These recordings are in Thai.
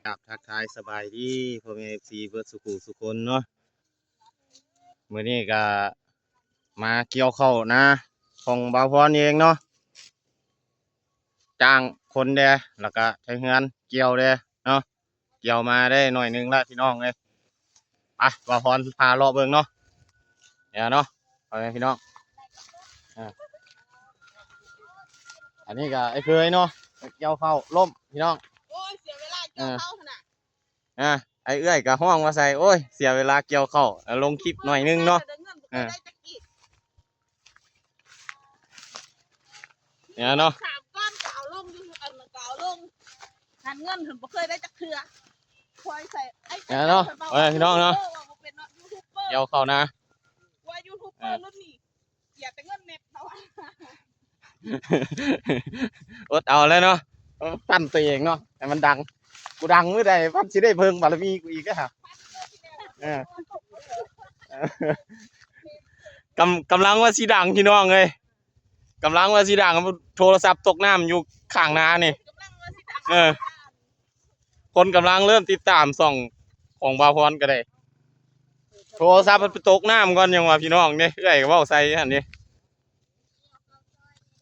ครับทักทายสบายดีพ่อแม่ซีเบิร์ดสุขุสุคนเนาะมื้อนี้ก็มาเกี่ยวข้าวนะของบ่าวพรเองเนาะจ้างคนเด้แล้วก็ใช้เฮือนเกี่ยวเด้เนาะเกี่ยวมาได้หน่อยนึงแล้วพี่น้องเลยไปบ่าวพรพาเลาะเบิ่งเนาะเดี๋ยวเนาะพ่อแม่พี่น้องอ่าอันนี้ก็ไอ้เคยเนาะเกี่ยวข้าวล่มพี่น้องโอ้ยเสียเวลาเกี่ยวข้าวขนาดอ่าไอ้เอื้อยกับห้องมาใส่โอ้ยเสียเวลาเกี่ยวข้าวลงคลิปหน่อยนึงเนาะเนี่ยเนาะ3 ก้อนเก่าลงอยู่อันเก่าลงหันเงินถึงบ่เคยได้จักเทื่อคอยใส่ไอ้เนี่ยเนาะเอ้ยพี่น้องเนาะเกี่ยวข้าวนะว่ายูทูบเบอร์รุ่นนี้อย่าแต่เงินเน็ตเนาะอดเอาเลยเนาะปั้นตัวเองเนาะให้มันดังกูดังเมื่อใดปั้นสิได้เพิ่งบารมีกูอีกก็ฮะกำลังว่าสีดังพี่น้องเลยกำลังว่าสีดังโทรศัพท์ตกน้ำอยู่ข้างนานี่คนกำลังเริ่มติดตามส่องของบาวพรก็ได้โทรศัพท์มันไปตกน้ำก่อนยังว่าพี่น้องเนี่ยเอ้ยก็เว้าใส่อันนี้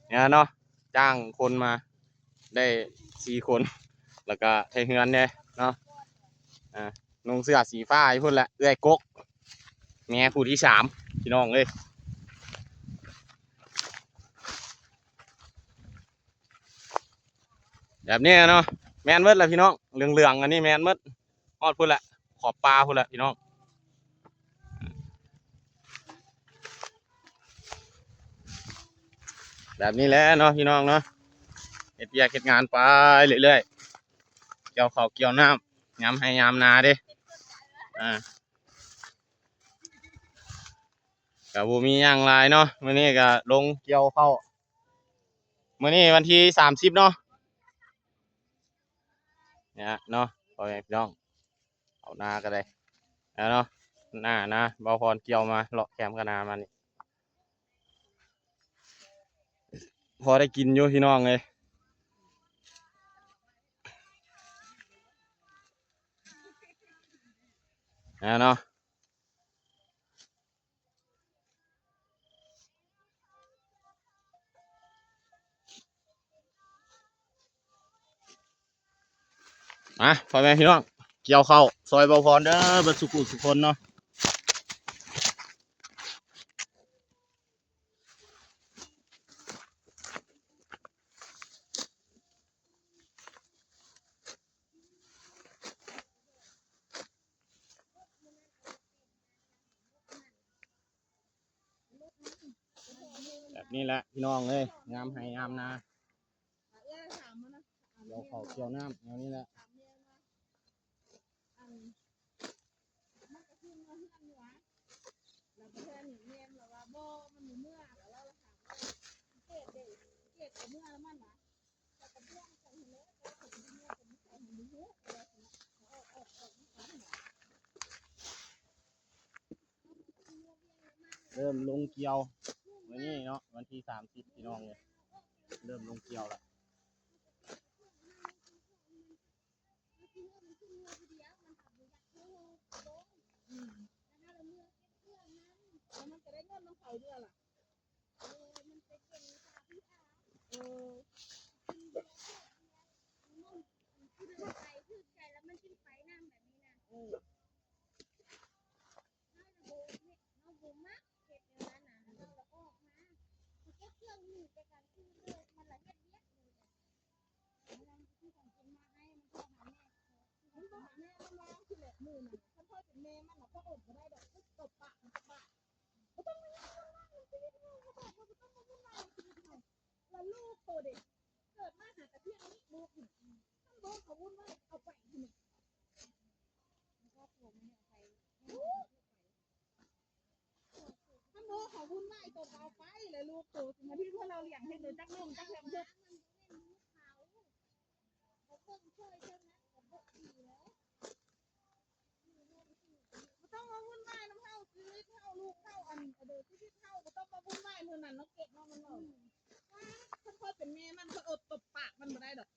เนี่ยเนาะจ้างคนมาได้4 คนแล้วก็ไทยเฮือนเนี่ยเนาะนุ่งเสื้อสีฟ้าพุ่นแหละเอ้ยกกแม่ผู้ที่3พี่น้องเลยแบบนี้เนาะแมนเมิดแหละพี่น้องเหลืองๆอันนี้แมนเมิดฮอดพุ่นแหละขอบปลาพุ่นแหละพี่น้องแบบนี้แหละเนาะพี่น้องเนาะเฮ็ดเวียกเฮ็ดงานไปเรื่อยๆเกี่ยวข้าวเกี่ยวน้ำยามให้ยามนาเด้ก็บ่มีหยังหลายเนาะมื้อนี้ก็ลงเกี่ยวข้าวมื้อนี้วันที่30เนาะเนี่ยเนาะพ่อแม่พี่น้องเอานาก็ได้แล้วเนาะหน้านะบ่าวพรเกี่ยวมาเลาะแคมป์กันนามานี่พอได้กินอยู่พี่น้องเลยนะเนาะพ่อแม่พี่น้องเกี่ยวข้าวซอยบ่าวพรเด้อเบิดสุขุสุคนเนาะแบบนี้แหละพี่น้องเลยงามให้งามนาเกี่ยวข้าวเกี่ยวน้ำอย่างนี้แหละเริ่มลงเกี่ยววันนี้เนาะวันที่30พี่น้องเลยเริ่มลงเกี่ยวแล้วมันจะได้เงินน้องเขาด้วยล่ะเขาวุ่นวายตัวเอาไปเลยลูกตัวมาที่พวกเราเลี้ยงให้เดินจักนุ่มจักแหลมเด็กต้องมาวุ่นวายน้ำเข้าชีวิตเข้าลูกเข้าอันเดินชีวิตเข้าต้องมาวุ่นวายมือนั้นน้องเก็บน้องมันหน่อยถ้าค่อยเป็นแม่มันก็อดตบปากมันไม่ได้ดอก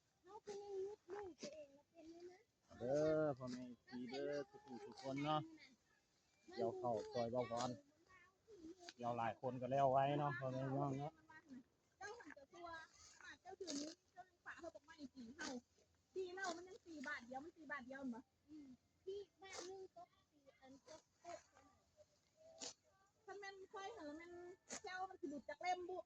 เด้อ คนเนาะเกี่ยวเข้าซอยเบาพรเกี่ยวหลายคนก็แล้วไว้เนาะพ่อแม่พี่น้องเนาะ เจ้าหันจะตัวเจ้าถือนี้เจ้าฝาเขาบอกไม่กี่เท่าที่เล่ามันยัง4 บาทเดียวมัน4 บาทเดียวมั้งที่บ้านนึงก็4 อันก็ถ้ามันค่อยเหรอมันเจ้ามันสิดุจากเล่มบุ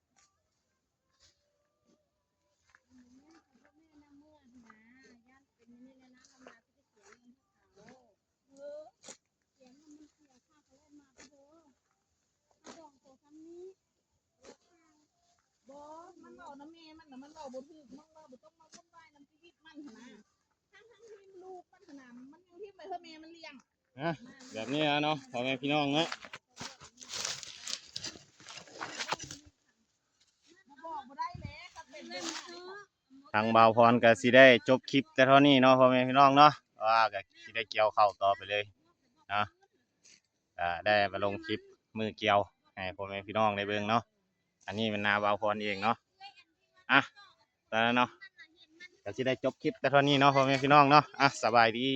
บอมันเบาน้ำเมมันแต่มันเบาบ่ถึกมันเบาบ่ต้องมาวุ่นวายน้ำชีวิตมันหนะทั้งที่ลูกมันหนะมันยังที่ไปเพื่อเมมันเลี้ยงแบบนี้เนาะพ่อแม่พี่น้องเนาะ บอกบ่ได้เลยครับเป็นเรื่อง ทางบ่าวพรก็สิได้จบคลิปแต่เท่านี้เนาะพ่อแม่พี่น้องเนาะว่าก็สิได้เกี่ยวเข้าวต่อไปเลยนะได้มาลงคลิปมือเกี่ยวให้พ่อแม่พี่น้องได้เบิ่งเนาะอันนี้เป็นนาบ่าวพรเองเนาะตอนนั้นเนาะก็สิได้จบคลิปแต่เท่านี้เนาะพ่อแม่พี่น้องเนาะสบายดี